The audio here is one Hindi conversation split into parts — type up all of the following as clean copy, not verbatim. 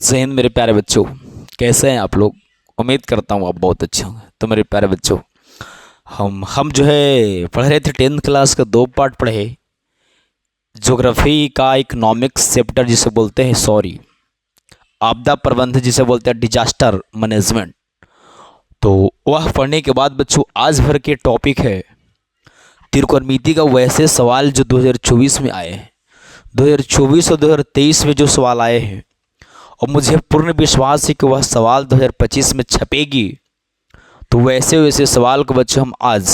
जय हिंद मेरे प्यारे बच्चों। कैसे हैं आप लोग? उम्मीद करता हूँ आप बहुत अच्छे होंगे। तो मेरे प्यारे बच्चों, हम जो है पढ़ रहे थे 10th क्लास का 2 पार्ट पढ़े। ज्योग्राफी का इकोनॉमिक्स चैप्टर जिसे बोलते हैं, सॉरी, आपदा प्रबंधन जिसे बोलते हैं, डिजास्टर मैनेजमेंट। तो वह पढ़ने के बाद बच्चों आज भर के टॉपिक है त्रिकोणमिति का वैसे सवाल जो 2024 में आए हैं। 2024 और 2023 में जो सवाल आए हैं, और मुझे पूर्ण विश्वास है कि वह सवाल 2025 में छपेगी। तो वैसे वैसे सवाल को बच्चों हम आज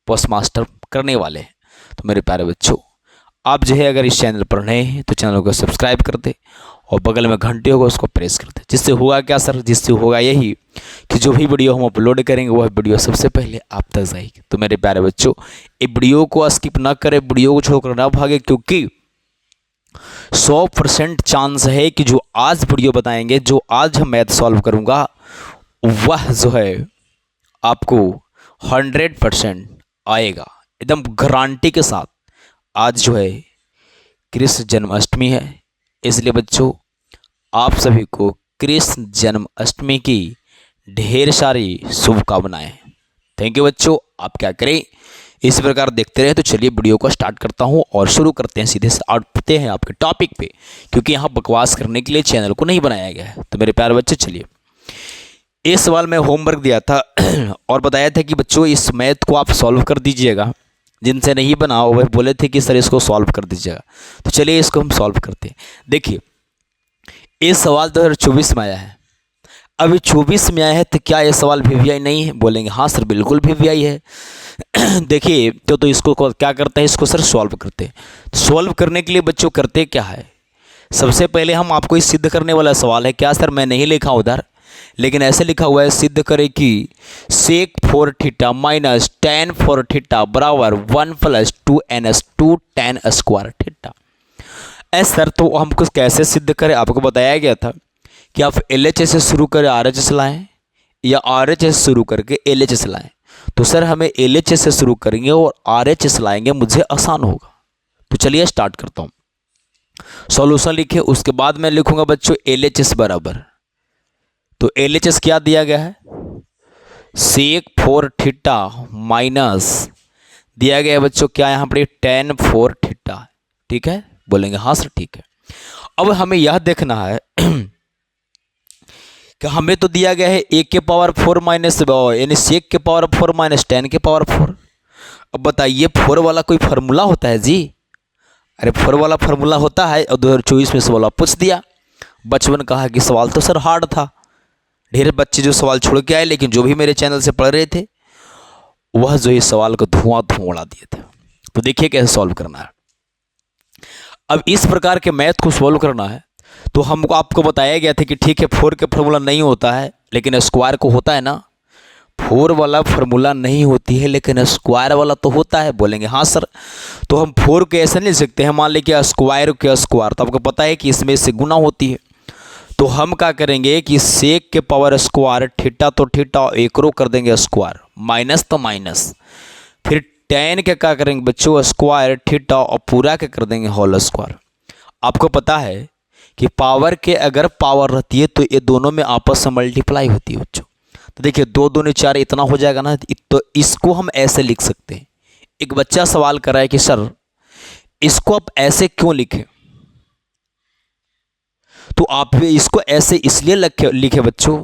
पोस्ट मास्टर करने वाले हैं। तो मेरे प्यारे बच्चों, आप जो है अगर इस चैनल पर नए हैं तो चैनल को सब्सक्राइब कर दे और बगल में घंटे होगा उसको प्रेस कर दे। जिससे होगा क्या सर? जिससे होगा यही कि जो भी वीडियो हम अपलोड करेंगे वह वीडियो सबसे पहले आप तक जाएगी। तो मेरे प्यारे बच्चों, ये वीडियो को स्किप ना करें, वीडियो को छोड़कर ना भागे, क्योंकि 100% चांस है कि जो आज वीडियो बताएंगे, जो आज हम मैथ सॉल्व करूंगा, वह जो है आपको 100% आएगा, एकदम गारंटी के साथ। आज जो है कृष्ण जन्माष्टमी है, इसलिए बच्चों आप सभी को कृष्ण जन्माष्टमी की ढेर सारी शुभकामनाएं। थैंक यू बच्चों। आप क्या करें, इस प्रकार देखते रहे। तो चलिए वीडियो को स्टार्ट करता हूं और शुरू करते हैं, सीधे से आते हैं आपके टॉपिक पे, क्योंकि यहाँ बकवास करने के लिए चैनल को नहीं बनाया गया है। तो मेरे प्यारे बच्चे, चलिए, इस सवाल में होमवर्क दिया था और बताया था कि बच्चों इस मैथ को आप सॉल्व कर दीजिएगा। जिनसे नहीं बना वह बोले थे कि सर इसको सॉल्व कर दीजिएगा। तो चलिए इसको हम सॉल्व करते हैं। देखिए, ये सवाल 2024 में आया है। अभी 24 में आया है, तो क्या ये सवाल वीवीआई नहीं है? बोलेंगे हाँ सर बिल्कुल वीवीआई है। देखिए, तो इसको क्या करते हैं, इसको सर सॉल्व करते हैं। सॉल्व करने के लिए बच्चों करते क्या है, सबसे पहले हम आपको इस सिद्ध करने वाला सवाल है। क्या सर? मैं नहीं लिखा उधर, लेकिन ऐसे लिखा हुआ है, सिद्ध करे कि सेक 4 थीटा माइनस tan 4 थीटा बराबर 1 + 2n/2 tan square theta. Sir तो हमको कैसे सिद्ध करें? आपको बताया गया था कि आप LHS से शुरू करें RHS लाएं, या RHS से शुरू करके LHS लाएं। तो सर हमें LHS से शुरू करेंगे और RHS लाएंगे, मुझे आसान होगा। तो चलिए स्टार्ट करता हूँ। सॉल्यूशन लिखे, उसके बाद मैं लिखूंगा बच्चों LHS बराबर। तो LHS क्या दिया गया है, सेक 4 थीटा माइनस दिया गया है बच्चों, क्या यहाँ पर tan 4 थीटा। ठीक है, बोलेंगे हाँ सर ठीक है। अब हमें यह देखना है कि हमें तो दिया गया है a के पावर 4 माइनस, यानी सेक के पावर 4 माइनस tan के पावर 4। अब बताइए 4 वाला कोई फार्मूला होता है जी? अरे 4 वाला फार्मूला होता है, और 2024 में सवाल पूछ दिया। बचपन कहा कि सवाल तो सर हार्ड था, ढेर बच्चे जो सवाल छोड़ के आए, लेकिन जो भी मेरे चैनल से पढ़ रहे थे वह जो इस सवाल को धुआं उड़ा दिए थे। तो देखिए कैसे सॉल्व करना है। अब इस प्रकार के मैथ को सॉल्व करना है, तो हमको आपको बताया गया था कि ठीक है 4 के फार्मूला नहीं होता है, लेकिन स्क्वायर को होता है ना। 4 वाला फार्मूला नहीं होती है, लेकिन स्क्वायर वाला तो होता है। बोलेंगे हाँ सर। तो हम 4 को ऐसे नहीं लिख सकते हैं, मान लीजिए स्क्वायर के स्क्वायर, तो आपको पता है कि इसमें से गुना होती है। तो हम क्या करेंगे कि सेक के पावर स्क्वायर, थीटा तो थीटा, एक रो कर देंगे स्क्वायर, माइनस तो माइनस, फिर tan के क्या करेंगे बच्चों, स्क्वायर थीटा, और पूरा के कर देंगे होल स्क्वायर। आपको पता है कि पावर के अगर पावर रहती है तो ये दोनों में आपस में मल्टीप्लाई होती है बच्चों। तो देखिए 2 दूनी 4 इतना हो जाएगा ना, तो इसको हम ऐसे लिख सकते हैं। एक बच्चा सवाल कर रहा है कि सर इसको आप ऐसे क्यों लिखें? तो आप इसको ऐसे इसलिए लिखे बच्चों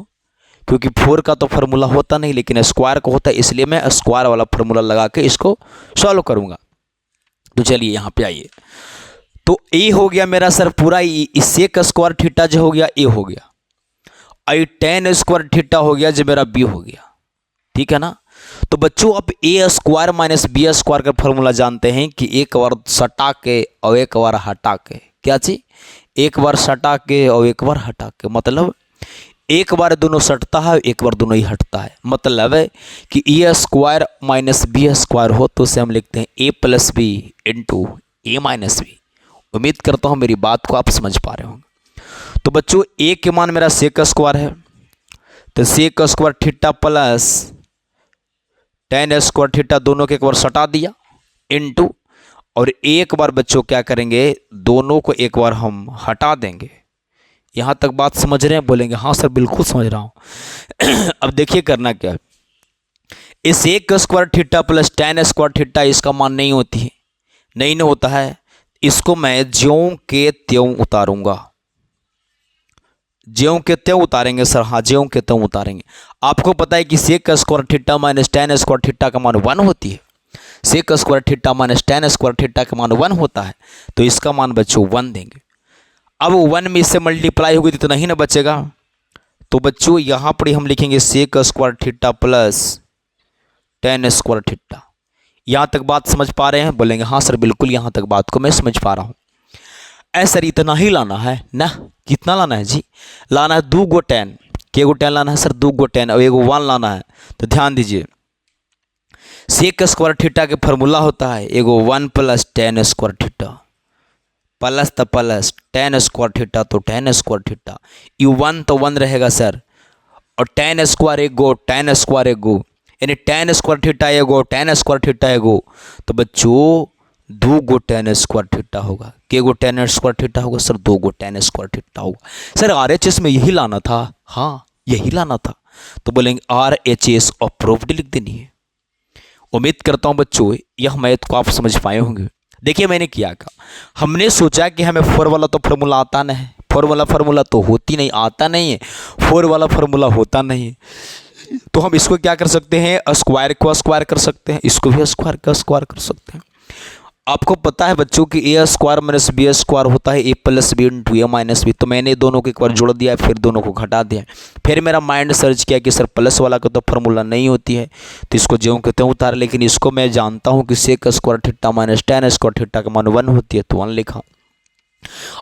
क्योंकि 4 का तो फार्मूला होता नहीं, लेकिन स्क्वायर का होता है, इसलिए मैं स्क्वायर वाला फार्मूला लगा के इसको सॉल्व करूंगा। तो चलिए यहाँ पे आइए। तो ए हो गया मेरा सर पूरा, सेक स्क्वायर थीटा जो हो गया ए हो गया, आई tan स्क्वायर थीटा हो गया जो मेरा बी हो गया। ठीक है ना। तो बच्चों अब ए स्क्वायर माइनस बी स्क्वायर का फार्मूला जानते हैं कि एक बार सटा के और एक बार हटा के। क्या चीज? एक बार सटा के और एक बार हटा के, मतलब एक बार दोनों सटता है, एक बार दोनों ही हटता है। मतलब है कि ए स्क्वायर माइनस बी स्क्वायर हो तो उसे हम लिखते हैं a + b into a - b। उम्मीद करता हूँ मेरी बात को आप समझ पा रहे होंगे। तो बच्चों a के मान मेरा सेक स्क्वायर है, तो sec square theta plus tan square theta, दोनों के एक बार सटा दिया, इंटू, और एक बार बच्चों क्या करेंगे, दोनों को एक बार हम हटा देंगे, यहाँ तक बात समझ रहे हैं? बोलेंगे हाँ सर बिल्कुल समझ रहा हूँ। अब देखिए करना क्या है, इस एक square theta plus tan square theta इसका मान नहीं होती है, नहीं ना होता है, इसको मैं ज्यों के त्यों उतारूंगा। ज्यों के त्यों उतारेंगे सर? हाँ ज्यों के त्यों उतारेंगे। आपको पता है कि sec square theta minus tan square theta का मान 1 होती है। Sec square theta minus tan square theta का मान 1 होता है, तो इसका मान बच्चों 1 देंगे। अब 1 में इससे मल्टीप्लाई होगी तो इतना ही ना बचेगा, तो बच्चों यहाँ पर हम लिखेंगे sec square theta plus tan square theta. यहाँ तक बात समझ पा रहे हैं? बोलेंगे हाँ सर बिल्कुल यहाँ तक बात को मैं समझ पा रहा हूँ। सर इतना ही लाना है ना? कितना लाना है जी? लाना है 2 गो tan। के गो tan लाना है सर? 2 गो tan और एगो 1 लाना है। तो ध्यान दीजिए, सेक स्क्वायर थीटा के फॉर्मूला होता है एगो 1 plus tan square theta plus the plus tan square theta, तो tan स्क्वायर थीटा यू 1 तो 1 रहेगा सर, और tan स्क्वायर एगो tan स्क्वायर एगो, यानी tan स्क्वायर थीटा एगो tan स्क्वायर थीटा एगो, तो बच्चों 2 गो tan स्क्वायर थीटा होगा। के गो tan स्क्वायर थीटा होगा सर? 2 गो tan स्क्वायर थीटा होगा। सर RHS में यही लाना था? हाँ यही लाना था। तो बोलेंगे RHS अप्रूव्ड लिख देनी है। उम्मीद करता हूँ बच्चों यह मैथ को आप समझ पाए होंगे। देखिए मैंने किया क्या, हमने सोचा कि हमें 4 वाला तो फार्मूला आता नहीं है, 4 वाला फार्मूला तो होती नहीं, आता नहीं है, 4 वाला फार्मूला होता नहीं है, तो हम इसको क्या कर सकते हैं, स्क्वायर को स्क्वायर कर सकते हैं, इसको भी स्क्वायर का स्क्वायर कर सकते हैं। आपको पता है बच्चों कि ए स्क्वायर माइनस बी स्क्वायर होता है A plus B into A minus B, तो मैंने दोनों को एक बार जोड़ दिया, फिर दोनों को घटा दिया, फिर मेरा माइंड सर्च किया कि सर प्लस वाला का तो फार्मूला नहीं होती है, तो इसको ज्यों कहते हैं उतार, लेकिन इसको मैं जानता हूँ कि sec square theta minus tan square theta का मान 1 होती है, तो 1 लिखा।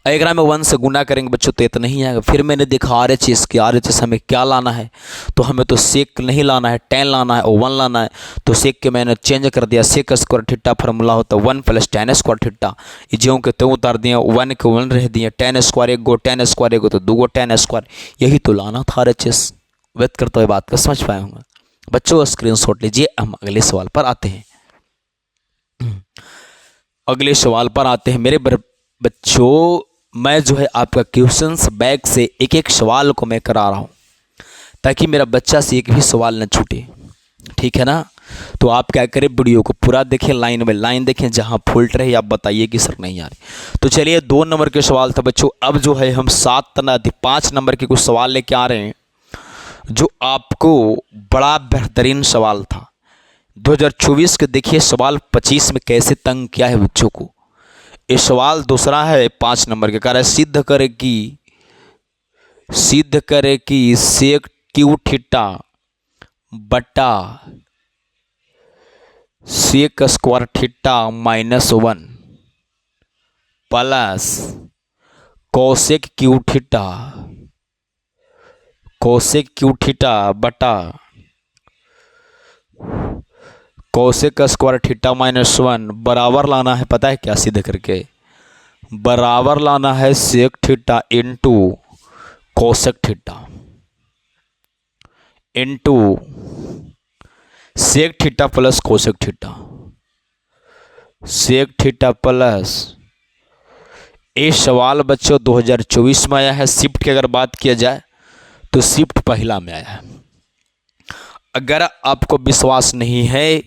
और एक में 1 से गुना करेंगे बच्चों तो इतना नहीं आएगा। फिर मैंने देखा RHS की, RHS हमें क्या लाना है, तो हमें तो सेक नहीं लाना है, tan लाना है और 1 लाना है, तो सेक के मैंने चेंज कर दिया, सेक स्क्वायर थीटा फार्मूला होता है 1 प्लस tan स्क्वायर थीटा, ज्यों के त्यों उतार दिए, 1 के 1 रह दिए, tan स्क्वायर एक गो tan स्क्वायर एक गो, तो 2 गो tan स्क्वायर, यही तो लाना था RHS। व्यक्त करते हुए बात को समझ पाए होंगे बच्चों, स्क्रीनशॉट लीजिए। हम अगले सवाल पर आते हैं। अगले सवाल पर आते हैं मेरे बच्चों। मैं जो है आपका क्वेश्चंस बैग से एक एक सवाल को मैं करा रहा हूँ, ताकि मेरा बच्चा से एक भी सवाल न छूटे, ठीक है ना? तो आप क्या करें, वीडियो को पूरा देखें, लाइन बाय लाइन देखें, जहाँ फॉल्ट रहे आप बताइए कि सर नहीं आ रही। तो चलिए 2 नंबर के सवाल था बच्चों। अब जो है हम 5 नंबर के कुछ सवाल लेके आ रहे हैं, जो आपको बड़ा बेहतरीन सवाल था 2024 के। देखिए सवाल 25 में कैसे तंग किया है बच्चों को। ये सवाल दूसरा है 5 नंबर के, कह रहा है सिद्ध करे कि सेक क्यू थीटा बटा sec square theta minus 1 plus cosec cube theta बटा कोसेक स्क्वायर थीटा माइनस 1 बराबर लाना है, पता है क्या? सिद्ध करके बराबर लाना है sec theta into cosec theta into sec theta plus cosec theta, sec theta plus. ये सवाल बच्चों 2024 में आया है। शिफ्ट की अगर बात किया जाए तो शिफ्ट पहला में आया है। अगर आपको विश्वास नहीं है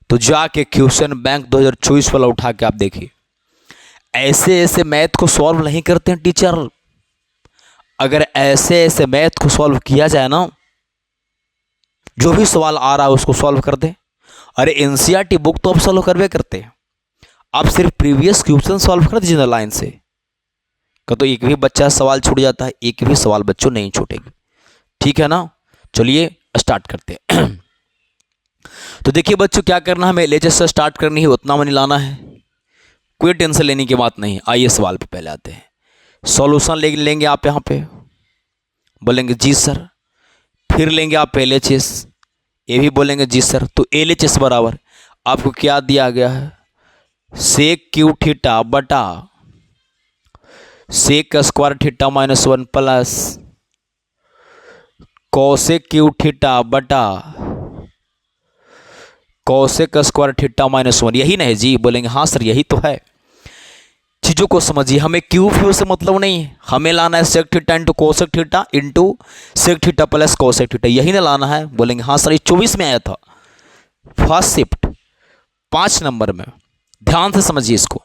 तो जाके क्वेश्चन बैंक 2024 वाला उठा के आप देखिए। ऐसे ऐसे मैथ को सॉल्व नहीं करते हैं टीचर। अगर ऐसे ऐसे मैथ को सॉल्व किया जाए ना, जो भी सवाल आ रहा है उसको सॉल्व कर दे। अरे एनसीईआरटी बुक तो आप सॉल्व करवे करते हैं, आप सिर्फ प्रीवियस क्वेश्चन सॉल्व कर दीजिए ना लाइन से, तो एक भी बच्चा सवाल छूट जाता है, एक भी सवाल बच्चों नहीं छूटेगी, ठीक है ना? चलिए स्टार्ट करते हैं। तो देखिए बच्चों क्या करना है, हमें LHS से स्टार्ट करनी है, उतना मनी लाना है, कोई टेंशन लेने की बात नहीं। आइए सवाल पे पहले आते हैं। सॉल्यूशन लेंगे आप यहाँ पे, बोलेंगे जी सर। फिर लेंगे आप LHS, ये भी बोलेंगे जी सर। तो LHS बराबर आपको क्या दिया गया है, सेक क्यू थीटा बटा sec square theta minus 1 plus cosec cube theta बटा कोसेक स्क्वायर थीटा माइनस 1। यही ना है जी? बोलेंगे हाँ सर यही तो है। चीज़ों को समझिए, हमें क्यूब फ्यू से मतलब नहीं है, हमें लाना है sec theta into cosec theta into sec theta plus cosec theta, यही ना लाना है। बोलेंगे हाँ सर ये 24 में आया था, फर्स्ट शिफ्ट 5 नंबर में। ध्यान से समझिए इसको,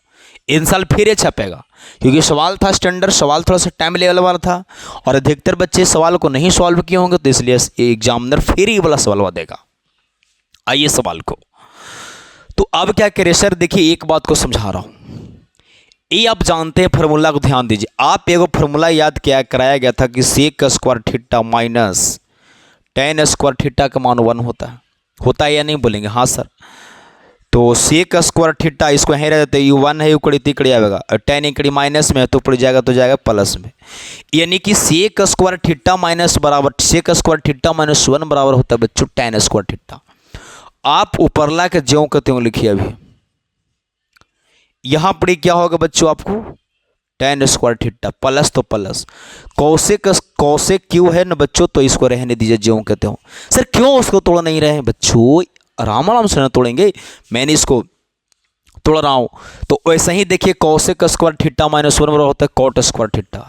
इन साल फिर ये छपेगा, क्योंकि सवाल था स्टैंडर्ड, सवाल थोड़ा सा टाइम लेवल वाला था और अधिकतर बच्चे सवाल को नहीं सॉल्व किए होंगे, तो इसलिए एग्जामिनर फिर ये वाला सवाल देगा। आइए सवाल को, तो अब क्या करें सर, देखिए एक बात को समझा रहा हूं, ये आप जानते हैं फार्मूला को, ध्यान दीजिए। आप एगो फार्मूला याद किया कराया गया था कि sec square theta minus tan square theta का मान 1 होता है या नहीं, बोलेंगे हाँ सर। तो सेक स्क्वायर थीटा इसको यहीं रह जाते, यू 1 है, ऊपर इकड़ी आएगा, और टेन इकड़ी माइनस में है तो ऊपर जाएगा तो जाएगा प्लस में, यानी कि सेक स्क्वायर थीटा माइनस बराबर सेक स्क्वायर थीटा माइनस 1 बराबर होता है बच्चों टेन स्क्वायर थीटा। आप ऊपरला के ज्यों के त्यों लिखिए, अभी यहां पर क्या होगा बच्चों, आपको टेन स्क्वायर थीटा प्लस तो प्लस कौशिक क्यों है ना बच्चों, तो इसको रहने दीजिए ज्यों कहते हो। सर क्यों उसको तोड़ नहीं रहे हैं बच्चों, आराम आराम से ना तोड़ेंगे, मैंने इसको तोड़ रहा हूं। तो वैसे ही देखिए कौशिक स्क्वायर थीटा माइनस 1 बराबर होता है कॉट स्क्वायर थीटा।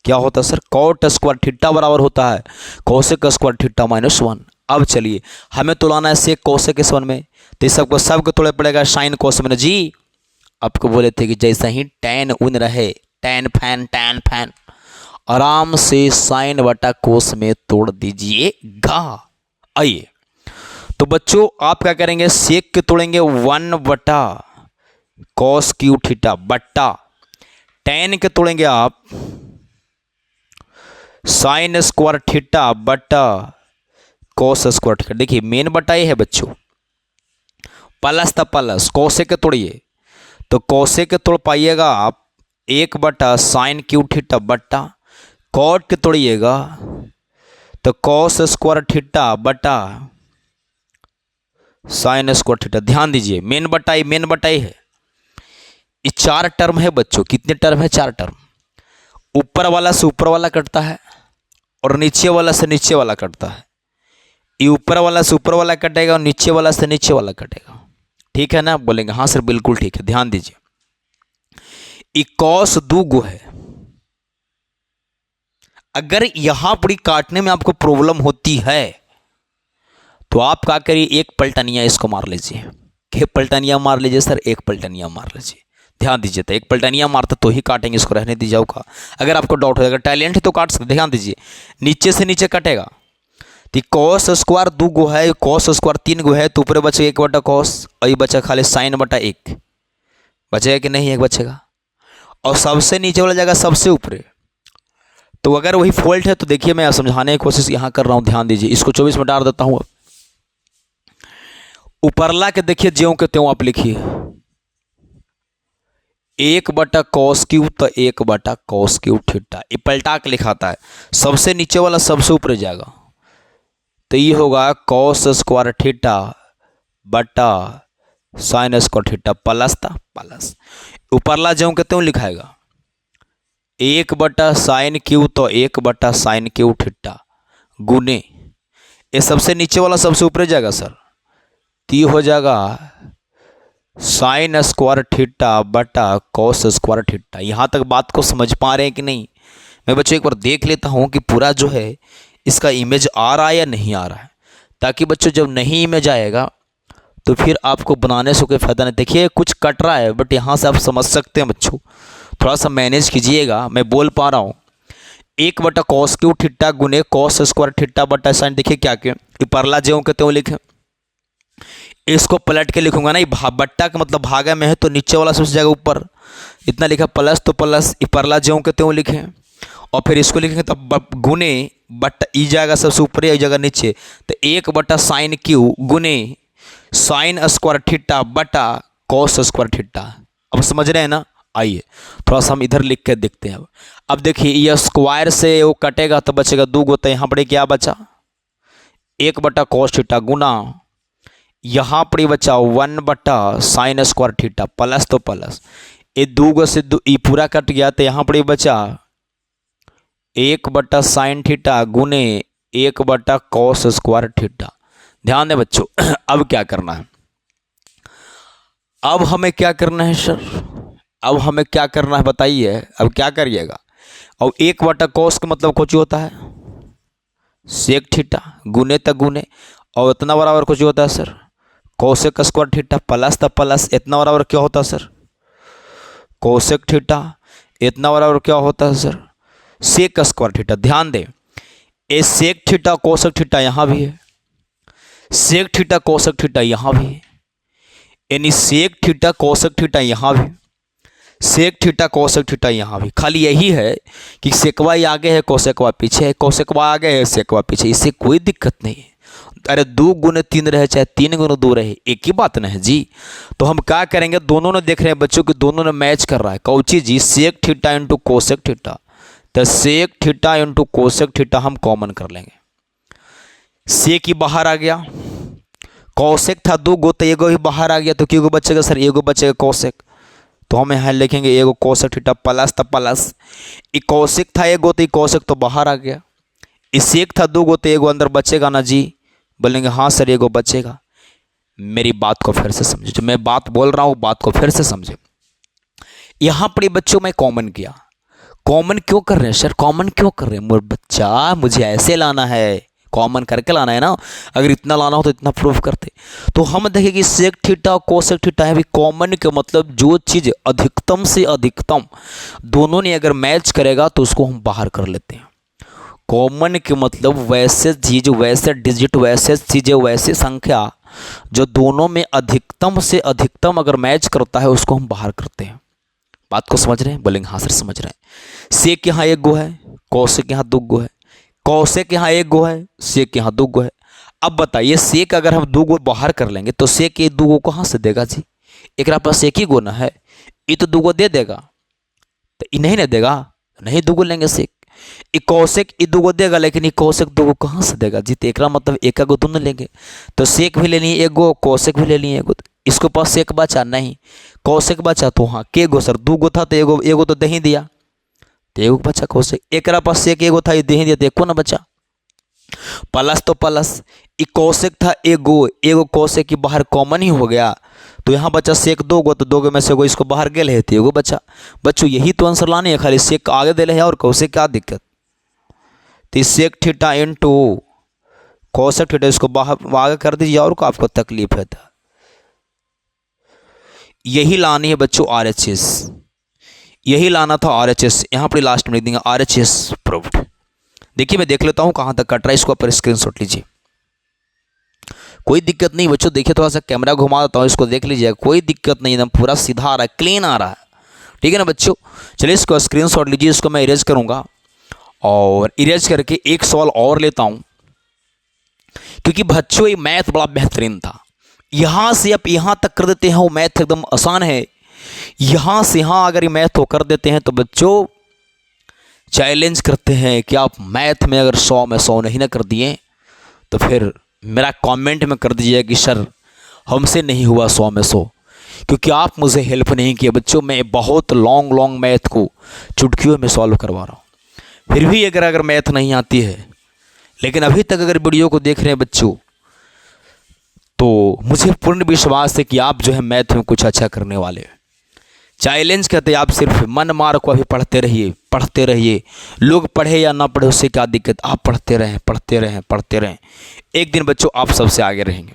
क्या होता है सर, कॉट स्क्वायर थीटा बराबर होता है कौशिक स्क्वायर थीटा माइनस 1। अब चलिए हमें तुलाना है सेक कौशिक इस 1 में, तो इस सबको तोड़े पड़ेगा साइन कोस में जी। आपको बोले थे कि जैसे ही टैन उन रहे टैन फैन आराम से साइन बटा कोस में तोड़ दीजिएगा। आइए तो बच्चों आप क्या करेंगे, सेक के तोड़ेंगे 1 बटा कॉस क्यू थीटा बट्टा टैन के तोड़ेंगे आप साइन स्क्वायर थीटा बट्टा कॉस स्क्वायर थीटा। देखिए मेन बटा ये है बच्चों, प्लस था प्लस, कौशिक के तोड़िए तो कौशिक के तोड़ पाइएगा आप 1 बटा साइन क्यू थीटा बट्टा कॉट के तोड़िएगा तो कॉस स्क्वायर थीटा बटा साइन स्क्वायर थीटा। ध्यान दीजिए मेन बटा ही है, ये 4 टर्म है बच्चों। कितने टर्म है, 4 टर्म। ऊपर वाला से ऊपर वाला कटता है और नीचे वाला से नीचे वाला कटता है। ये ऊपर वाला से ऊपर वाला कटेगा और नीचे वाला से नीचे वाला कटेगा, ठीक है ना, बोलेंगे हाँ सर बिल्कुल ठीक है। ध्यान दीजिए ये कॉस 2 गो है, अगर यहां पर काटने में आपको प्रॉब्लम होती है तो आप क्या करिए, एक पलटनिया इसको मार लीजिए। एक पलटनिया मार लीजिए सर, एक पलटनिया मार लीजिए। ध्यान दीजिए तो एक पलटनिया मारता तो ही काटेंगे, इसको रहने दी जाऊगा। अगर आपको डाउट हो जाएगा, टैलेंट है तो काट सकते। ध्यान दीजिए नीचे से नीचे कटेगा तो कॉस स्क्वायर 2 गो है, कॉस स्क्वायर 3 गो है, तो ऊपर बचेगा 1 बटा कॉस और ये बचा खाली साइन बटा 1 बचेगा कि नहीं, 1 बचेगा। और सबसे नीचे वाला जाएगा सबसे ऊपर, तो अगर वही फॉल्ट है तो देखिए मैं समझाने की कोशिश यहां कर रहा हूं। ध्यान दीजिए इसको 24 में डाल देता हूं। ऊपरला के देखिए ज्यों के त्यों आप लिखिए 1 बटा कॉस क्यू तो 1 बटा कॉस क्यू थीटा, ये पलटा के लिखाता है, सबसे नीचे वाला सबसे ऊपर जाएगा तो ये होगा कॉस स्क्वायर थीटा बटा साइन स्क्वायर थीटा प्लस था प्लस। ऊपरला ज्यों के त्यों लिखाएगा 1 बटा साइन क्यू तो 1 बटा साइन क्यू थीटा गुने ये सबसे नीचे वाला सबसे ऊपर जाएगा सर, तो ये हो जाएगा साइन स्क्वायर थीटा बटा कॉस स्क्वायर थीटा। यहाँ तक बात को समझ पा रहे हैं कि नहीं? मैं बच्चों एक बार देख लेता हूँ कि पूरा जो है इसका इमेज आ रहा है या नहीं आ रहा है, ताकि बच्चों जब नहीं इमेज आएगा तो फिर आपको बनाने से कोई फायदा नहीं। देखिए कुछ कट रहा है बट यहाँ से आप समझ सकते हैं बच्चों, थोड़ा सा मैनेज कीजिएगा। मैं बोल पा रहा हूँ 1 बटा कॉस क्यू थीटा गुने कॉस स्क्वायर थीटा बटा साइन। देखिए क्या क्या परला ज्यों के त्यों लिखे, इसको पलट के लिखूंगा ना, ये बट्टा का मतलब भागा में है तो नीचे वाला सबसे जाएगा ऊपर, इतना लिखा प्लस तो प्लस, परला ज्यों के त्यों लिखे और फिर इसको लिखेंगे तब गुने बट्टा ई जाएगा सबसे ऊपर या जगह नीचे, तो 1 बटा साइन क्यू गुने साइन स्क्वायर थीटा बटा कॉस स्क्वायर थीटा। अब समझ रहे हैं ना? आइए थोड़ा सा हम इधर लिख के देखते हैं। अब देखिए ये स्क्वायर से वो कटेगा तो बचेगा 2 गो, तो यहाँ पर क्या बचा 1 बटा कॉस थीटा गुना यहाँ पर बचा 1 बटा साइन स्क्वायर थीटा प्लस तो प्लस, ये 2 गो से ये पूरा कट गया तो यहाँ पर बचा 1 बटा साइन थीटा गुने 1 बटा कॉस स्क्वायर थीटा। ध्यान दें बच्चों अब क्या करना है, अब हमें क्या करना है सर, अब हमें क्या करना है बताइए, अब क्या करिएगा। और 1/cos का मतलब कुछ होता है सेक थीटा गुने तक गुने, और इतना बराबर कुछ होता है sir cosec square theta plus the plus इतना बराबर क्या होता है सर कोसेक थीटा, इतना बराबर क्या होता है सर सेक स्क्वायर थीटा। ध्यान दें ये सेक थीटा कोसेक थीटा यहाँ भी है, सेक थीटा कोसेक थीटा यहाँ भी है, यानी सेक थीटा कोसेक थीटा यहाँ भी, सेक थीटा कोसेक थीटा यहाँ भी। खाली यही है कि सेकवा आगे है कोसेकवा पीछे है, कोसेकवा आगे है सेकवा पीछे, इससे कोई दिक्कत नहीं है। अरे 2 गुने 3 रहे चाहे 3 गुने 2 रहे एक ही बात ना है जी। तो हम क्या करेंगे, दोनों ने देख रहे हैं बच्चों कि दोनों ने मैच कर रहा है। कौची जी sec theta into cosec theta, तो sec theta into cosec theta हम कॉमन कर लेंगे। सेक ही बाहर आ गया, कोसेक था 2 गो तो एगो ही बाहर आ गया, तो क्यों बचेगा सर एगो बचेगा कोसेक। तो हम यहाँ लिखेंगे एगो कोसेक थीटा प्लस था प्लस, ये कोसेक था एगो तो ये कोसेक तो बाहर आ गया, ये सेक था 2 गो तो एगो अंदर बचेगा ना जी। बोलेंगे हाँ सर एगो बचेगा। मेरी बात को फिर से समझे, जो मैं बात बोल रहा हूँ बात को फिर से समझे। यहाँ पर बच्चों में कॉमन किया, कॉमन क्यों कर रहे हैं सर, कॉमन क्यों कर रहे हैं मोर बच्चा, मुझे ऐसे लाना है कॉमन करके लाना है ना, अगर इतना लाना हो तो इतना प्रूफ करते। तो हम देखें कि सेक थीटा और कोसेक थीटा है भी कॉमन के मतलब जो चीज़ अधिकतम से अधिकतम दोनों ने अगर मैच करेगा तो उसको हम बाहर कर लेते हैं। कॉमन के मतलब वैसे चीज वैसे डिजिट वैसे चीज़ें वैसे संख्या जो दोनों में अधिकतम से अधिकतम अगर मैच करता है उसको हम बाहर करते हैं। बात को समझ रहे हैं, बोलेंगे हाँ सर समझ रहे हैं। सेक यहाँ 1 गो है, कोसेक यहाँ 2 गो है, कोसेक यहाँ 1 गो है, सेक यहाँ 2 गो है। अब बताइए सेक अगर हम 2 गो बाहर कर लेंगे तो सेक ये 2 गो कहाँ से देगा जी, एक पास एक ही गो ना है, ये तो 2 गो दे देगा, तो ये नहीं ना देगा, नहीं 2 गो लेंगे सेक। ये कोसेक ये 2 गो देगा, लेकिन ये कोसेक 2 गो कहाँ से देगा जी, तो एक मतलब एक गो दोनों लेंगे, तो सेक भी ले लिए 1 गो, कोसेक भी ले लिए 1 गो। इसको पास सेक बचा नहीं, कोसेक बचा, तो हाँ के गो सर 2 गो था तो एगो तो दे ही दिया, तो एगो बचा कोसेक। एक पास सेक एगो था ये दे ही दिया, तो एको ना बचा। प्लस तो प्लस ये कोसेक था एगो कोसेक की बाहर कॉमन ही हो गया, तो यहाँ बचा सेक 2 गो, तो 2 गो में से एगो इसको बाहर गए है तो एगो बचा। बच्चों यही तो आंसर लाने है, खाली सेक आगे दे रहे हैं और कोसेक क्या दिक्कत। तो sec theta into cosec theta इसको बाहर आगे कर दीजिए और को आपको तकलीफ है था। यही लानी है बच्चों RHS, यही लाना था RHS। यहाँ पर लास्ट में लिख देंगे RHS प्रूव्ड। देखिए मैं देख लेता हूँ कहाँ तक कट रहा है, इसको पर स्क्रीनशॉट लीजिए, कोई दिक्कत नहीं बच्चों। देखिए थोड़ा सा कैमरा घुमा देता हूँ, इसको देख लीजिए, कोई दिक्कत नहीं, एकदम पूरा सीधा आ रहा है, क्लीन आ रहा है, ठीक है ना बच्चों। चलिए इसको स्क्रीनशॉट लीजिए, इसको मैं इरेज करूँगा और इरेज करके एक सवाल और लेता हूँ, क्योंकि बच्चों ये मैथ बड़ा बेहतरीन था। यहाँ से अब यहाँ तक कर देते हैं वो मैथ एकदम आसान है, यहाँ से यहाँ अगर ये मैथ वो कर देते हैं तो बच्चों चैलेंज करते हैं कि आप मैथ में अगर 100 में 100 नहीं ना कर दिए तो फिर मेरा कमेंट में कर दीजिए कि सर हमसे नहीं हुआ 100 में 100, क्योंकि आप मुझे हेल्प नहीं किए बच्चों। मैं बहुत लॉन्ग मैथ को चुटकियों में सॉल्व करवा रहा हूँ, फिर भी अगर मैथ नहीं आती है, लेकिन अभी तक अगर वीडियो को देख रहे हैं बच्चों तो मुझे पूर्ण विश्वास है कि आप जो है मैथ में कुछ अच्छा करने वाले हैं। चैलेंज कहते हैं, आप सिर्फ मन मार को अभी पढ़ते रहिए, लोग पढ़े या ना पढ़े उससे क्या दिक्कत, आप पढ़ते रहें, एक दिन बच्चों आप सबसे आगे रहेंगे।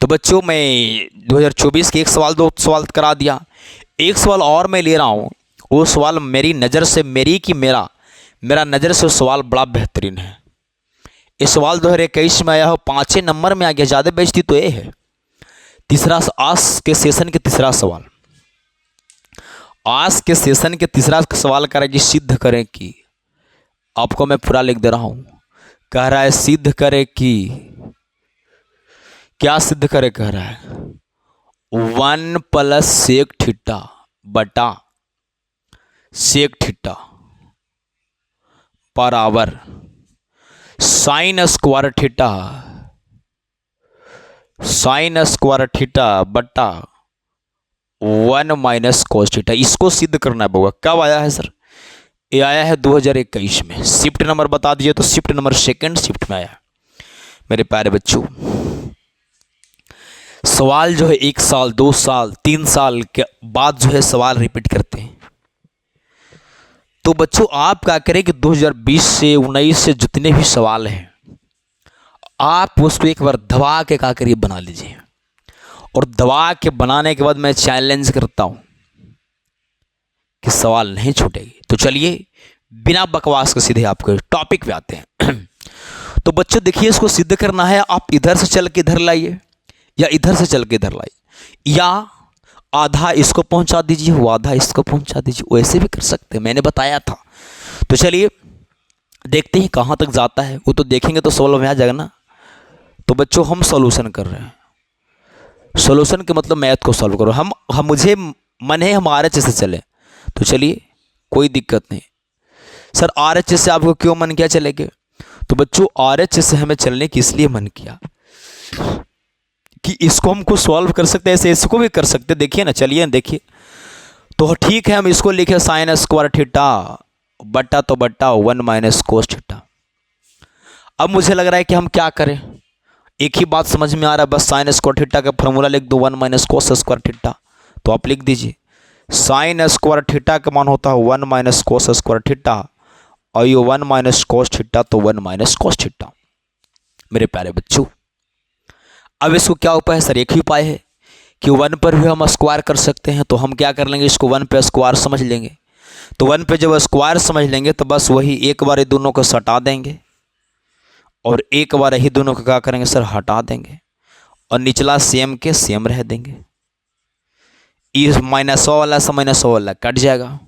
तो बच्चों मैं 2024 के एक सवाल 2 सवाल करा दिया, एक सवाल और मैं ले रहा हूँ, वो सवाल मेरी नज़र से मेरा नज़र से सवाल बड़ा बेहतरीन है। ये सवाल 2021 में आया हो, 5 नंबर में आ गया, ज़्यादा बेइज्जती तो ये है। तीसरा आज के सेशन के तीसरा सवाल, आज के सेशन के तीसरा सवाल कह रहा है कि सिद्ध करें कि, आपको मैं पूरा लिख दे रहा हूं, कह रहा है सिद्ध करें कि, क्या सिद्ध करे कह रहा है 1 प्लस सेक थीटा बटा सेक थीटा बराबर साइन स्क्वायर थीटा बटा 1 माइनस कोस थीटा। इसको सिद्ध करना है बउआ। कब आया है सर, ये आया है 2021 में। शिफ्ट नंबर बता दीजिए तो शिफ्ट नंबर 2nd शिफ्ट में आया। मेरे प्यारे बच्चों सवाल जो है 1 साल 2 साल 3 साल के बाद जो है सवाल रिपीट करते हैं। तो बच्चों आप क्या करें कि 2020 से 19 से जितने भी सवाल हैं आप उसको एक बार दबा के क्या करिए बना लीजिए, और दबा के बनाने के बाद मैं चैलेंज करता हूं कि सवाल नहीं छूटेगी। तो चलिए बिना बकवास के सीधे आपके टॉपिक पे आते हैं। तो बच्चों देखिए, इसको सिद्ध करना है, आप इधर से चल के इधर लाइए या इधर से चल के इधर लाइए, या आधा इसको पहुंचा दीजिए वो आधा इसको पहुंचा दीजिए, वैसे भी कर सकते हैं, मैंने बताया था। तो चलिए देखते हैं कहाँ तक जाता है, वो तो देखेंगे तो सॉल्व में आ जाएगा ना। तो बच्चों हम सॉल्यूशन कर रहे हैं, सॉल्यूशन के मतलब मैथ को सॉल्व करो। हम मुझे मन है हम RHS से चले, तो चलिए कोई दिक्कत नहीं। सर RHS से आपको क्यों मन किया चले गए? तो बच्चों RHS से हमें चलने की इसलिए मन किया कि इसको हमको सॉल्व कर सकते हैं, ऐसे इसको भी कर सकते, देखिए ना, चलिए देखिए। तो ठीक है, हम इसको लिखे साइन स्क्वायर थीटा बट्टा तो बट्टा 1 माइनस कोस थीटा। अब मुझे लग रहा है कि हम क्या करें, एक ही बात समझ में आ रहा है, बस साइन स्क्वायर थीटा का फॉर्मूला लिख दो 1 माइनस कोस स्क्वायर थीटा। तो आप लिख दीजिए साइन स्क्वायर थीटा का मान होता है 1 माइनस कोस स्क्वायर थीटा, और ये 1 माइनस कोस थीटा तो 1 माइनस कोस थीटा। मेरे प्यारे बच्चों अब इसको क्या उपाय है? सर एक ही उपाय है कि 1 पर भी हम स्क्वायर कर सकते हैं, तो हम क्या कर लेंगे, इसको 1 पे स्क्वायर समझ लेंगे। तो 1 पे जब स्क्वायर समझ लेंगे तो बस वही एक बार ये दोनों को सटा देंगे और एक बार यही दोनों को क्या करेंगे सर हटा देंगे, और निचला सेम के सेम रह देंगे। इस -100 वाला से -100 वाला कट जाएगा,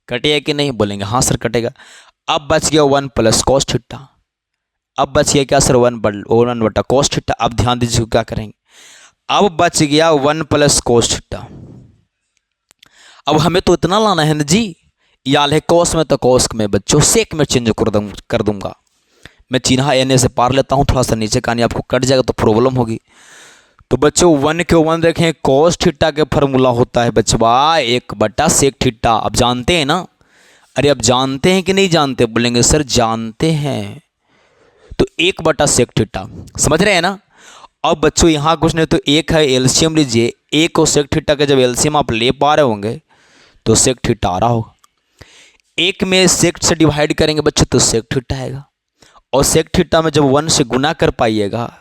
कटेगा कि नहीं? बोलेंगे हाँ सर कटेगा। अब बच गया 1 प्लस कोस थीटा। अब बच गया क्या सर 1 बटा कोस थीटा। अब ध्यान दीजिए क्या करेंगे, अब बच गया 1 प्लस कोस थीटा। अब हमें तो इतना लाना है ना जी, याल है कोस में तो कोस में बच्चों सेक में चेंज कर दूंगा। मैं चिन्हा एन से पार लेता हूँ, थोड़ा सा नीचे का नहीं आपको कट जाएगा तो प्रॉब्लम होगी। तो बच्चों 1 के 1 रखें, कोस थीटा का फॉर्मूला होता है बच्चवा 1 बटा सेक थीटा। अब जानते हैं ना? अरे अब जानते हैं कि नहीं जानते? बोलेंगे सर जानते हैं। तो 1 बटा सेक थीटा समझ रहे हैं ना? अब बच्चों यहाँ कुछ नहीं तो एक है एलसीएम लीजिए, 1 और सेक थीटा का जब एलसीएम आप ले पा रहे होंगे तो सेक थीटा आ रहा होगा। 1 में सेक से डिवाइड करेंगे बच्चों तो सेक थीटा आएगा, और सेक थीटा में जब 1 से गुना कर पाइएगा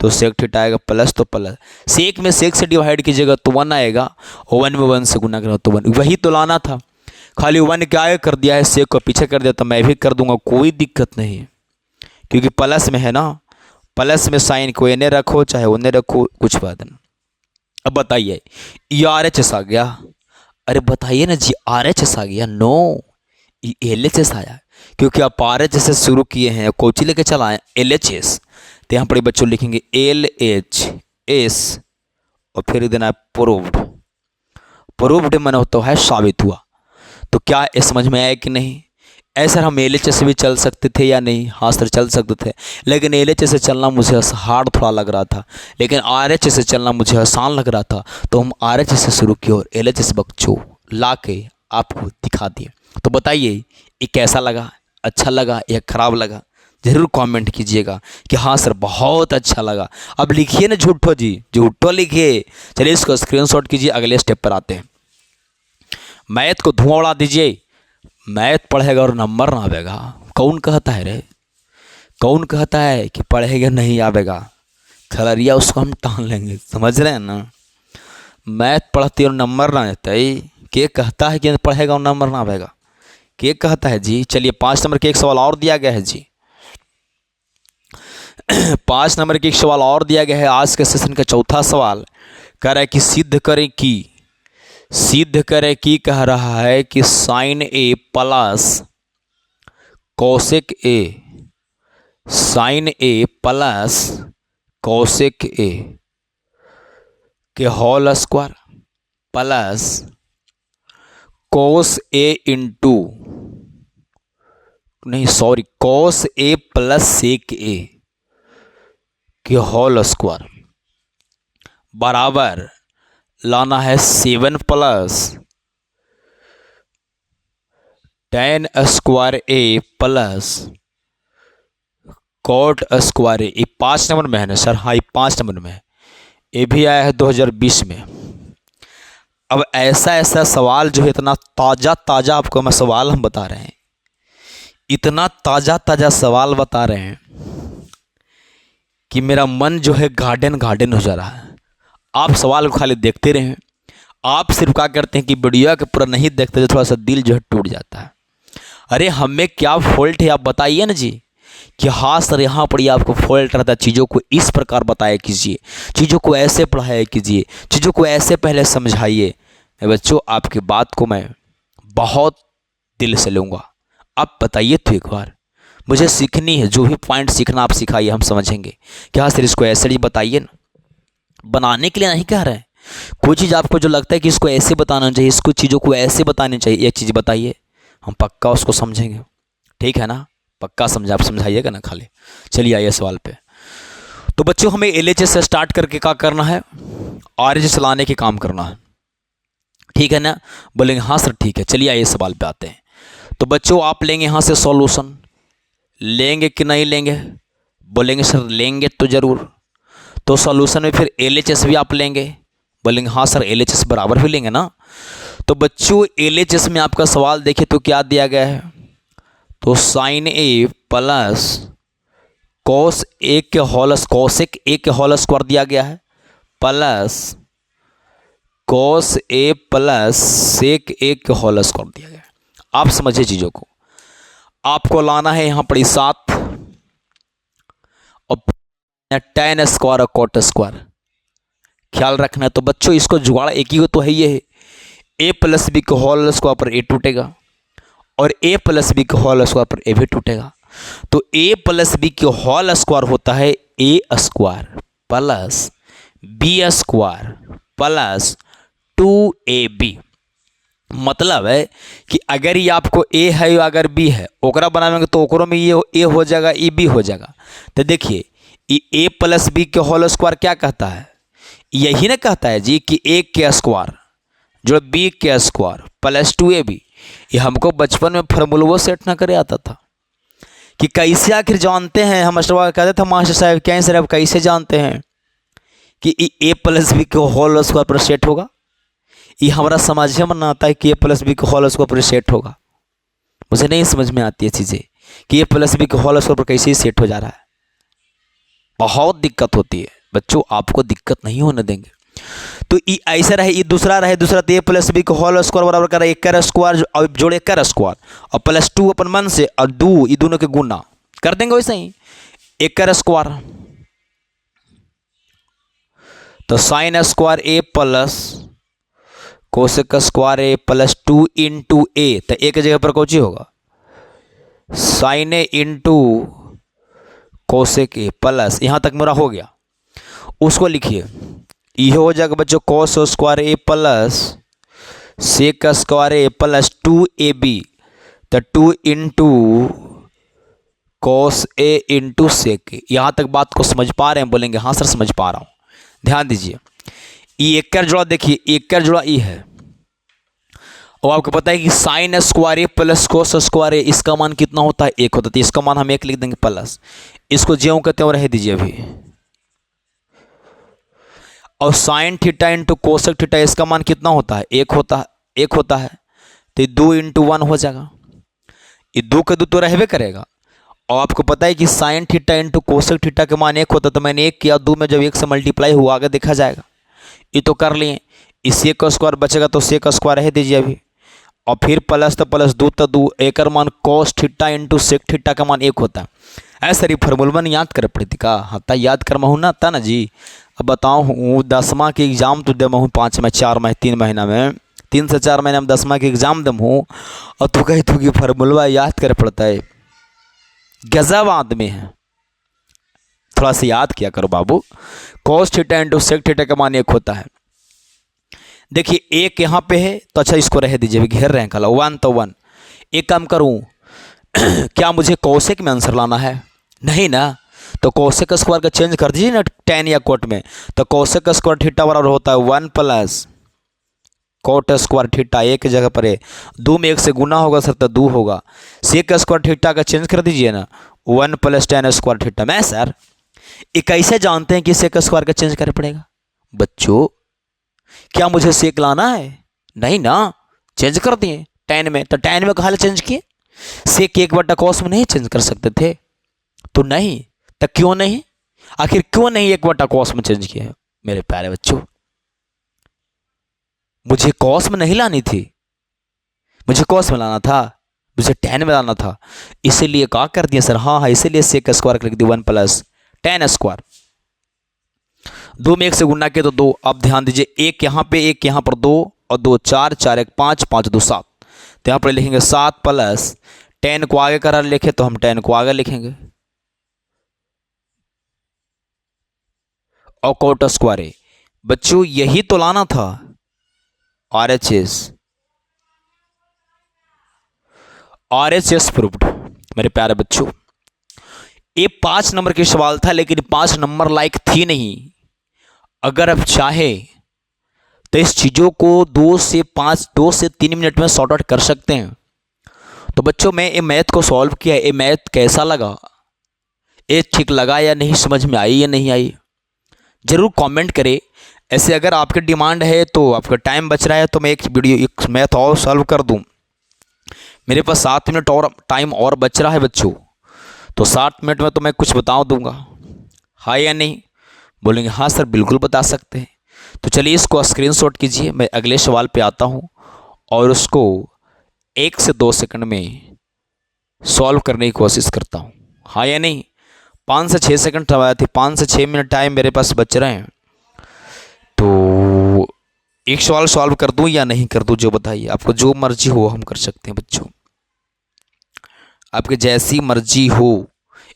तो सेक थीटा आएगा प्लस तो प्लस। सेक में सेक से डिवाइड कीजिएगा तो 1 आएगा, और 1 में 1 से गुना करेगा तो 1। वही तो लाना था, खाली 1 क्या कर दिया है, सेक को पीछे कर दिया, तो मैं भी कर दूंगा, कोई दिक्कत नहीं, क्योंकि प्लस में है ना। प्लस में साइन को इन्हें रखो चाहे उन्हें रखो, कुछ बात नहीं। अब बताइए ये RHS आ गया। अरे बताइए ना जी RHS आ गया? नो, ये LHS आया, क्योंकि आप RHS से शुरू किए हैं, कोची लेके चला है LHS। तो यहाँ पर बच्चों लिखेंगे LHS और फिर देना प्रूव्ड। प्रूव्ड मैंने होता है साबित हुआ। तो क्या ये समझ में आया कि नहीं? ऐसा हम LHS से भी चल सकते थे या नहीं? हाँ सर चल सकते थे, लेकिन LHS से चलना मुझे हार्ड थोड़ा लग रहा था, लेकिन RHS से चलना मुझे आसान लग रहा था। तो हम RHS से शुरू किए और LHS बच्चों ला के आपको दिखा दिए। तो बताइए ये कैसा लगा, अच्छा लगा या खराब लगा? ज़रूर कमेंट कीजिएगा कि हाँ सर बहुत अच्छा लगा। अब लिखिए ना झूठो जी, झूठो लिखिए। चलिए इसको स्क्रीनशॉट कीजिए, अगले स्टेप पर आते हैं। मैथ को धुआं उड़ा दीजिए, मैथ पढ़ेगा और नंबर ना आवेगा। कौन कहता है रे, कौन कहता है कि पढ़ेगा नहीं आवेगा? खलरिया उसको हम टान लेंगे, समझ रहे हैं ना? मैथ पढ़ती और नंबर ना आता है, के कहता है कि पढ़ेगा और नंबर ना आवेगा? के कहता है जी? चलिए 5 नंबर के एक सवाल और दिया गया है जी। 5 नंबर के एक सवाल और दिया गया है। आज के सेशन का चौथा सवाल कह रहा है कि सिद्ध करें कि कह रहा है कि sine A plus cosec A, sine A plus cosec A के whole square plus cos A into नहीं sorry cos A plus sec A के होल स्क्वायर बराबर लाना है 7 plus tan square A plus cot square A. 5 number में है ना सर? हाँ ये 5 नंबर में है। ये भी आया है 2020 में। अब ऐसा ऐसा सवाल जो है, इतना ताज़ा ताज़ा आपको मैं सवाल हम बता रहे हैं, इतना ताज़ा ताज़ा सवाल बता रहे हैं कि मेरा मन जो है गार्डन गार्डन हो जा रहा है। आप सवाल को खाली देखते रहें। आप सिर्फ क्या करते हैं कि वीडियो के पूरा नहीं देखते, तो थोड़ा सा दिल जो है टूट जाता है। अरे हमें क्या फॉल्ट है आप बताइए ना जी, कि हाँ सर यहाँ पर ये आपको फॉल्ट रहता है, चीज़ों को इस प्रकार बताया कीजिए, चीज़ों को ऐसे पढ़ाया कीजिए, चीज़ों को ऐसे पहले समझाइए। बच्चों आपकी बात को मैं बहुत दिल से लूँगा। आप बताइए तो एक बार, मुझे सीखनी है, जो भी पॉइंट सीखना आप सिखाइए, हम समझेंगे। क्या सर इसको ऐसे ही बताइए ना, बनाने के लिए नहीं कह रहे हैं। कोई चीज़ आपको जो लगता है कि इसको ऐसे बताना चाहिए, इसको चीज़ों को ऐसे बतानी चाहिए, एक चीज़ बताइए, हम पक्का उसको समझेंगे। ठीक है ना, पक्का समझा, आप समझाइएगा ना खाली। चलिए आइए सवाल पे। तो बच्चों हमें एलएचएस से स्टार्ट करके क्या करना है, आरएचएस चलाने के काम करना है। ठीक है ना, बोलेंगे हाँ सर ठीक है। चलिए आइए सवाल पे आते हैं। तो बच्चों आप लेंगे यहाँ से सॉल्यूशन, लेंगे कि नहीं लेंगे? बोलेंगे सर लेंगे तो ज़रूर। तो सॉल्यूशन में फिर एलएचएस भी आप लेंगे? बोलेंगे हाँ सर एलएचएस बराबर भी लेंगे ना। तो बच्चों एलएचएस में आपका सवाल देखिए तो क्या दिया गया है, तो sign A plus cos A के होल कॉसेक ए के होल स्क्वायर दिया गया है, plus cos A plus sec A के होल स्क्वायर दिया गया है। आप समझिए चीज़ों को, आपको लाना है यहाँ पर 7 और tan स्क्वायर और कॉट स्क्वायर ख्याल रखना है। तो बच्चों इसको जुगाड़ एक ही तो है, ये है ए प्लस बी के होल स्क्वायर पर ए टूटेगा और ए प्लस बी के होल स्क्वायर पर ए भी टूटेगा। तो ए प्लस बी के होल स्क्वायर होता है A square plus B square plus 2ab। मतलब है कि अगर ये आपको ए है या अगर बी है, ओकरा बनाएंगे तो ओकरों में ये ए हो जाएगा, ये बी हो जाएगा। तो देखिए ये ए प्लस बी के होल स्क्वायर क्या कहता है, यही ना कहता है जी कि ए के स्क्वायर जो बी के स्क्वायर प्लस 2ab। ये हमको बचपन में फार्मूला सेट ना करे आता था कि कैसे आखिर जानते हैं। हम मास्टर कहते थे मास्टर साहब क्या सर आप कैसे जानते हैं कि ए प्लस बी के होल स्क्वायर पर सेट होगा। ये हमारा समझ में ना आता है कि ए प्लस बी के होल स्क्वायर पर सेट होगा। मुझे नहीं समझ में आती है चीज़ें कि ए प्लस बी के होल स्क्वायर पर कैसे ही सेट हो जा रहा है। बहुत दिक्कत होती है बच्चों, आपको दिक्कत नहीं होने देंगे। तो ये ऐसा रहे, ये दूसरा रहे, दूसरा तो ए प्लस बी के होल स्क्वायर बराबर कर रहा है एक स्क्वायर और जोड़े एक स्क्वायर और प्लस 2 अपन मन से और 2 ये दोनों के गुना कर देंगे वैसे ही एक स्क्वायर। तो sine square A plus cosec square A plus 2 into A. तो ए की जगह पर कौन सी होगा, sine A into cosec A plus, यहाँ तक मेरा हो गया। उसको लिखिए, ये हो जाएगा बच्चों cos square A plus sec square A plus 2ab। तो 2 into cos A into sec. यहाँ तक बात को समझ पा रहे हैं? बोलेंगे हाँ सर समझ पा रहा हूँ। ध्यान दीजिए, ये एक का जोड़ा देखिए, एक का जोड़ा ई है और आपको पता है कि sign square A plus cos square ए, इसका मान कितना होता है, 1 होता है। तो इसका मान हम 1 लिख देंगे प्लस, इसको ज्यों कहते हैं रह दीजिए अभी। और sine theta into cosec theta, इसका मान कितना होता है, 1 होता है, 1 होता है। तो 2 इंटू 1 हो जाएगा, ये 2 के 2 तो रहबे करेगा। और आपको पता है कि sine theta into cosec theta के मान 1 होता है। तो मैंने 1 किया, 2 में जब 1 से मल्टीप्लाई हुआ आगे देखा जाएगा। ये तो कर लिए, इस एक का स्क्वायर बचेगा तो सेक स्क्वायर रह दीजिए अभी। और फिर प्लस तो प्लस 2 तो 2, एक मान cos theta into sec theta का मान 1 होता है। ऐसा ही फार्मूला नहीं याद करे पड़ती का, हाँ ता याद कर महू ना था ना जी। अब बताओ हूँ 10वां के एग्जाम तो दे हूँ 5 में 4 में 3 महीना में, 3 से 4 महीने में 10वां के एग्जाम दम हूँ और तू कही तू कि फार्मूला याद करे पड़ता है। गजब आदमी है, थोड़ा सा याद किया करो बाबू। Cos theta into sec theta का मान 1 होता है। देखिए एक यहाँ पे है तो अच्छा इसको रह दीजिए, घेर रहे हैं कल 1 तो 1। एक काम करूँ क्या मुझे कोसेक में आंसर लाना है? नहीं ना, तो कोसेक स्क्वायर का चेंज कर दीजिए ना tan या कोट में। तो कोसेक स्क्वायर थीटा बराबर होता है 1 प्लस कोट स्क्वायर थीटा, एक जगह पर है 2 में 1 से गुना होगा सर तो 2 होगा। सेक स्क्वायर थीटा का चेंज कर दीजिए ना 1 प्लस tan स्क्वायर थीटा। मैं सर ये कैसे जानते हैं कि सेक स्क्वायर का चेंज करना पड़ेगा? बच्चों क्या मुझे सेक लाना है? नहीं ना, चेंज कर दिए टेन में, तो टेन में कहाँ चेंज किए? सेक 1/cos में नहीं चेंज कर सकते थे? तो नहीं, तो क्यों नहीं? आखिर क्यों नहीं 1/cos में चेंज किया? मेरे प्यारे बच्चों, मुझे कॉस में नहीं लानी थी, मुझे कॉस में लाना था, मुझे टेन में लाना था, इसीलिए क्या कर दिया सर? हाँ हाँ, इसीलिए सेक स्क्वायर लिख दिया 1 + tan स्क्वायर। 2 में 1 से गुणा किया तो 2। अब ध्यान दीजिए, एक यहाँ पे, एक यहाँ पर, 2 और 2 4, 4 1 5, 5 2 7। तो यहाँ पर लिखेंगे 7 + tan को आगे करा लिखे तो हम tan को आगे लिखेंगे, और कोट स्क्वायर है। बच्चों यही तो लाना था, RHS प्रूव्ड। मेरे प्यारे बच्चों, ये 5 नंबर के सवाल था, लेकिन 5 नंबर लायक थी नहीं। अगर आप चाहे तो इस चीज़ों को 2 से 3 मिनट में सॉर्ट आउट कर सकते हैं। तो बच्चों, मैं ये मैथ को सॉल्व किया, ये मैथ कैसा लगा? ये ठीक लगा या नहीं, समझ में आई या नहीं आई? जरूर कमेंट करें। ऐसे अगर आपकी डिमांड है तो, आपका टाइम बच रहा है तो मैं एक मैथ और सॉल्व कर दूं। मेरे पास 7 मिनट और टाइम और बच रहा है बच्चों, तो 7 मिनट में तो मैं कुछ बता दूंगा, हाँ या नहीं? बोलेंगे हाँ सर, बिल्कुल बता सकते हैं। तो चलिए इसको स्क्रीनशॉट कीजिए, मैं अगले सवाल पे आता हूँ और उसको 1 से 2 सेकंड में सॉल्व करने की कोशिश करता हूँ, हाँ या नहीं? 5 से 6 सेकंड थे, 5 से 6 मिनट टाइम मेरे पास बच रहे हैं। तो एक सवाल सॉल्व कर दूं या नहीं कर दूं, जो बताइए, आपको जो मर्जी हो हम कर सकते हैं बच्चों, आपके जैसी मर्जी हो।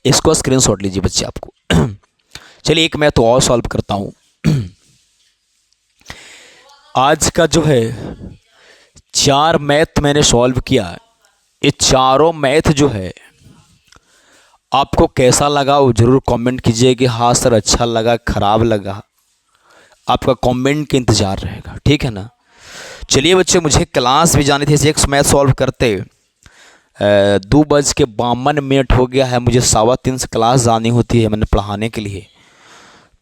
इसको स्क्रीनशॉट लीजिए बच्चे आपको। चलिए एक मैं तो और सॉल्व करता हूं। आज का जो है 4 मैथ मैंने सॉल्व किया, ये चारों मैथ जो है आपको कैसा लगा वो जरूर कमेंट कीजिए कि हाँ सर अच्छा लगा, खराब लगा। आपका कमेंट का इंतज़ार रहेगा, ठीक है ना? चलिए बच्चे, मुझे क्लास भी जानी थी, एक मैथ सॉल्व करते 2:52 हो गया है, मुझे 3:15 से क्लास जानी होती है मैंने पढ़ाने के लिए।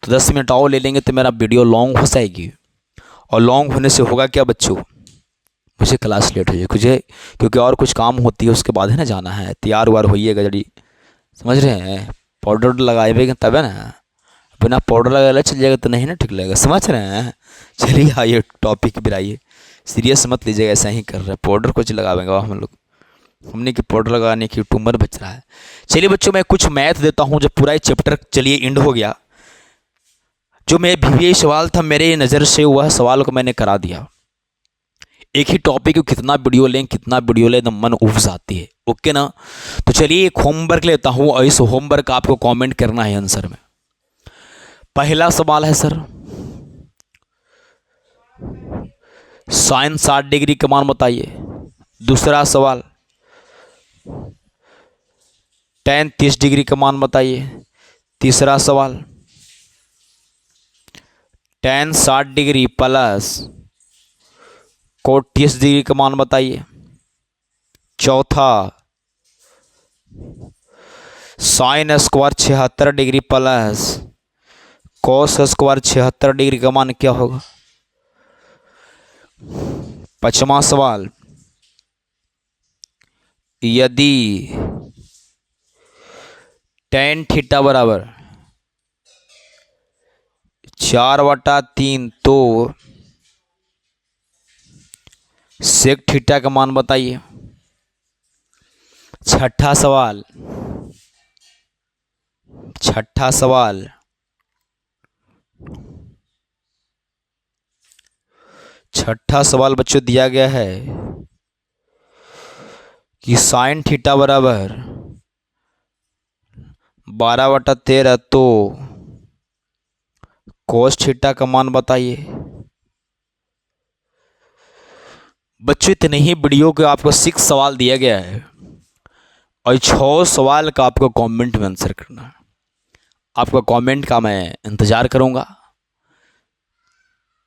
तो 10 मिनट और ले लेंगे तो मेरा वीडियो लॉन्ग हो जाएगी, और लॉन्ग होने से होगा क्या बच्चों, मुझे क्लास लेट हो जाएगी मुझे, क्योंकि और कुछ काम होती है उसके बाद है ना, जाना है, तैयार वार होइएगा जड़ी, समझ रहे हैं? पाउडर लगाएगा तब है ना, बिना पाउडर लगाए चल जाएगा तो नहीं ना ठीक लगेगा, समझ रहे हैं? चलिए आइए टॉपिक पर आइए, सीरियस मत लीजिएगा, ऐसा ही कर रहे हैं, पाउडर कुछ लगाएंगे हम लोग, हमने की पाउडर लगाने की ट्यूमर बच रहा है। चलिए बच्चों, मैं कुछ मैथ देता हूं, जब पूरा चैप्टर चलिए एंड हो गया। जो मैं भी सवाल था मेरे नज़र से, वह सवाल को मैंने करा दिया। एक ही टॉपिक को कितना वीडियो लें तो मन उब जाती है, ओके ना? तो चलिए एक होमवर्क लेता हूं, और इस होमवर्क आपको कमेंट करना है आंसर में। पहला सवाल है सर, साइन 60 डिग्री का मान बताइए। दूसरा सवाल, tan 30 डिग्री का मान बताइए। तीसरा सवाल, tan 60 degree plus cot 30 degree का मान बताइए। चौथा, sine square 76 degree plus cos square 76 degree का मान क्या होगा। पांचवा सवाल, यदि tan थीटा बराबर 4/3 तो सेक थीटा का मान बताइए। छठा सवाल बच्चों दिया गया है कि साइन थीटा बराबर 12/13 तो कोस थीटा का मान बताइए। बच्चों इतने ही वीडियो के आपको 6 सवाल दिया गया है, और 6 सवाल का आपको कमेंट में आंसर करना है। आपका कमेंट का मैं इंतज़ार करूंगा,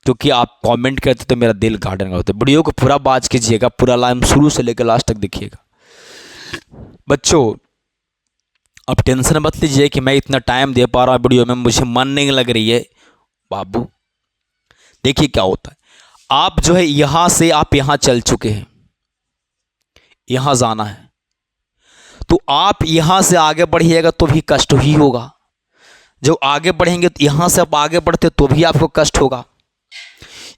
क्योंकि आप कमेंट करते तो मेरा दिल गार्डन का होता है। वीडियो को पूरा बात कीजिएगा, पूरा लाइन शुरू से लेकर लास्ट तक देखिएगा। बच्चों अब टेंशन मत लीजिए कि मैं इतना टाइम दे पा रहा हूँ वीडियो में, मुझे मन नहीं लग रही है। बाबू देखिए क्या होता है, आप जो है यहां से आप यहां चल चुके हैं, यहां जाना है, तो आप यहां से आगे बढ़िएगा तो भी कष्ट ही होगा। जो आगे बढ़ेंगे तो यहां से आप आगे बढ़ते तो भी आपको कष्ट होगा,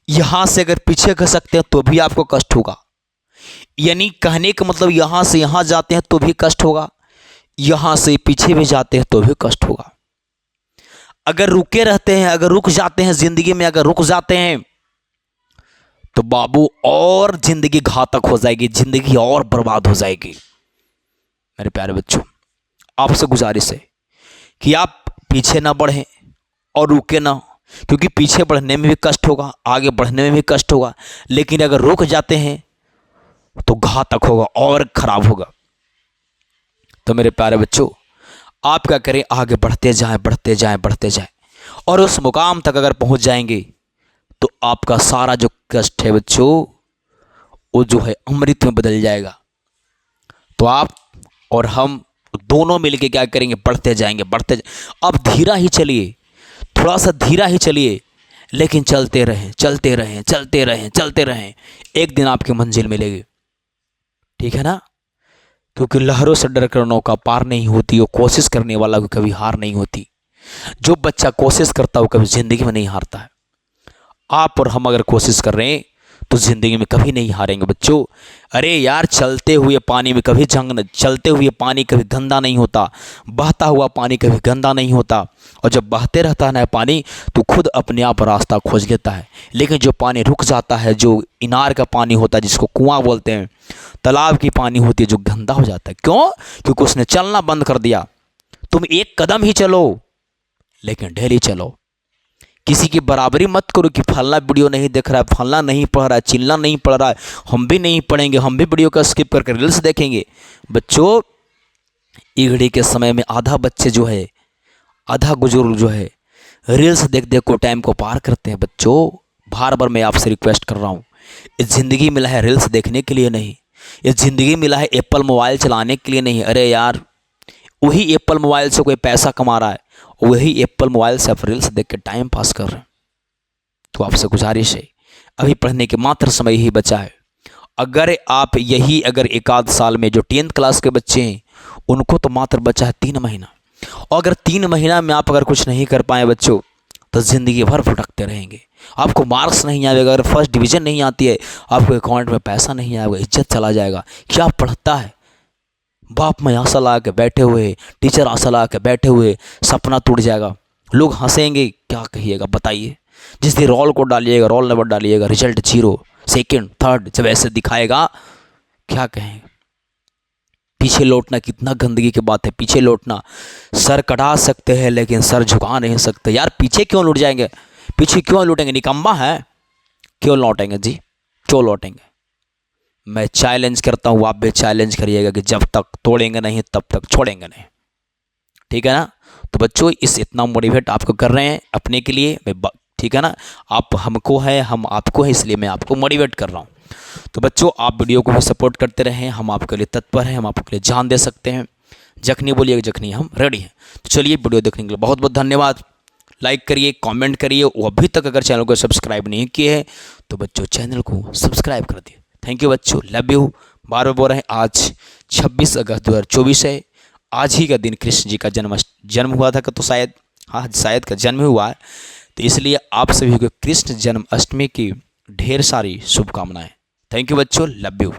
यहां से अगर पीछे खसकते हैं तो भी आपको कष्ट होगा। यानी कहने का मतलब यहां से यहां जाते हैं तो भी कष्ट होगा, यहां से पीछे भी जाते हैं तो भी कष्ट होगा। अगर रुके रहते हैं, अगर रुक जाते हैं जिंदगी में, अगर रुक जाते हैं तो बाबू और जिंदगी घातक हो जाएगी, जिंदगी और बर्बाद हो जाएगी। मेरे प्यारे बच्चों, आपसे गुजारिश है कि आप पीछे ना बढ़ें और रुके ना, क्योंकि पीछे बढ़ने में भी कष्ट होगा, आगे बढ़ने में भी कष्ट होगा, लेकिन अगर रुक जाते हैं तो घातक होगा और खराब होगा। तो मेरे प्यारे बच्चों, आप क्या करें, आगे बढ़ते जाएं, बढ़ते जाएं, बढ़ते जाएं, और उस मुकाम तक अगर पहुंच जाएंगे तो आपका सारा जो कष्ट है बच्चों, वो जो है अमृत में बदल जाएगा। तो आप और हम दोनों मिलके क्या करेंगे, बढ़ते जाएंगे, अब धीरा ही चलिए, थोड़ा सा धीरा ही चलिए, लेकिन चलते रहें, चलते रहें, चलते रहें, चलते रहें, एक दिन आपकी मंजिल मिलेगी। ठीक है ना? क्योंकि लहरों से डर कर नौका पार नहीं होती, वो कोशिश करने वाला को कभी हार नहीं होती। जो बच्चा कोशिश करता है वो कभी जिंदगी में नहीं हारता है। आप और हम अगर कोशिश कर रहे हैं तो जिंदगी में कभी नहीं हारेंगे बच्चों। अरे यार, चलते हुए पानी में कभी चलते हुए पानी कभी गंदा नहीं होता, बहता हुआ पानी कभी गंदा नहीं होता, और जब बहते रहता है ना पानी तो खुद अपने आप रास्ता खोज लेता है। लेकिन जो पानी रुक जाता है, जो इनार का पानी होता है, जिसको कुआं बोलते हैं, तालाब की पानी होती है, जो गंदा हो जाता है। क्यों? क्योंकि उसने चलना बंद कर दिया। तुम एक कदम ही चलो, लेकिन डेली चलो। किसी की बराबरी मत करो कि फलना वीडियो नहीं देख रहा है, फलना नहीं पढ़ रहा है, चिल्ला नहीं पढ़ रहा है, हम भी नहीं पढ़ेंगे, हम भी वीडियो का स्किप करके रील्स देखेंगे। बच्चों, ईगड़ी के समय में आधा बच्चे जो है, आधा बुजुर्ग जो है, रील्स देख देख को टाइम को पार करते हैं। बच्चों, बार बार मैं आपसे रिक्वेस्ट कर रहा हूँ, इस ज़िंदगी मिला है रील्स देखने के लिए नहीं, इस ज़िंदगी मिला है एप्पल मोबाइल चलाने के लिए नहीं। अरे यार, वही एप्पल मोबाइल से कोई पैसा कमा रहा है, वही एप्पल मोबाइल से आप रील्स देख के टाइम पास कर रहे हैं। तो आपसे गुजारिश है, अभी पढ़ने के मात्र समय ही बचा है। अगर आप यही अगर एक आध साल में जो 10th क्लास के बच्चे हैं, उनको तो मात्र बचा है 3 महीना, और अगर 3 महीना में आप अगर कुछ नहीं कर पाए बच्चों, तो ज़िंदगी भर भटकते रहेंगे। आपको मार्क्स नहीं आएगा, अगर फर्स्ट डिवीज़न नहीं आती है, आपको अकाउंट में पैसा नहीं आएगा, इज्जत चला जाएगा। क्या पढ़ता है? बाप में आशा ला के बैठे हुए, टीचर आशा ला के बैठे हुए, सपना टूट जाएगा, लोग हंसेंगे, क्या कहिएगा बताइए। जिस दिन रोल कोड डालिएगा, रोल नंबर डालिएगा, रिजल्ट 0, सेकंड, थर्ड जब ऐसे दिखाएगा, क्या कहेंगे? पीछे लौटना कितना गंदगी की बात है। पीछे लौटना, सर कटा सकते हैं लेकिन सर झुका नहीं सकते। यार, पीछे क्यों लौट जाएंगे? पीछे क्यों लौटेंगे? निकम्मा है? क्यों लौटेंगे जी? क्यों लौटेंगे? मैं चैलेंज करता हूँ, आप भी चैलेंज करिएगा कि जब तक तोड़ेंगे नहीं तब तक छोड़ेंगे नहीं। ठीक है ना? तो बच्चों, इस इतना मोटिवेट आपको कर रहे हैं अपने के लिए, ठीक है ना? आप हमको है, हम आपको है, इसलिए मैं आपको मोटिवेट कर रहा हूँ। तो बच्चों, आप वीडियो को भी सपोर्ट करते रहें, हम आपके लिए तत्पर हैं, हम आपके लिए जान दे सकते हैं। जखनी बोलिएगा, जखनी हम रेडी हैं। तो चलिए, वीडियो देखने के लिए बहुत बहुत धन्यवाद। लाइक करिए, कमेंट करिए, वो अभी तक अगर चैनल को सब्सक्राइब नहीं किए हैं तो बच्चों चैनल को सब्सक्राइब कर दिए। थैंक यू बच्चों, लव यू। बार बार बोल रहे हैं, आज 26 अगस्त 2024 है। आज ही का दिन कृष्ण जी का जन्म हुआ था, तो शायद, हाँ शायद का जन्म हुआ है, तो इसलिए आप सभी को कृष्ण जन्माष्टमी की ढेर सारी शुभकामनाएं। थैंक यू बच्चों, लव यू।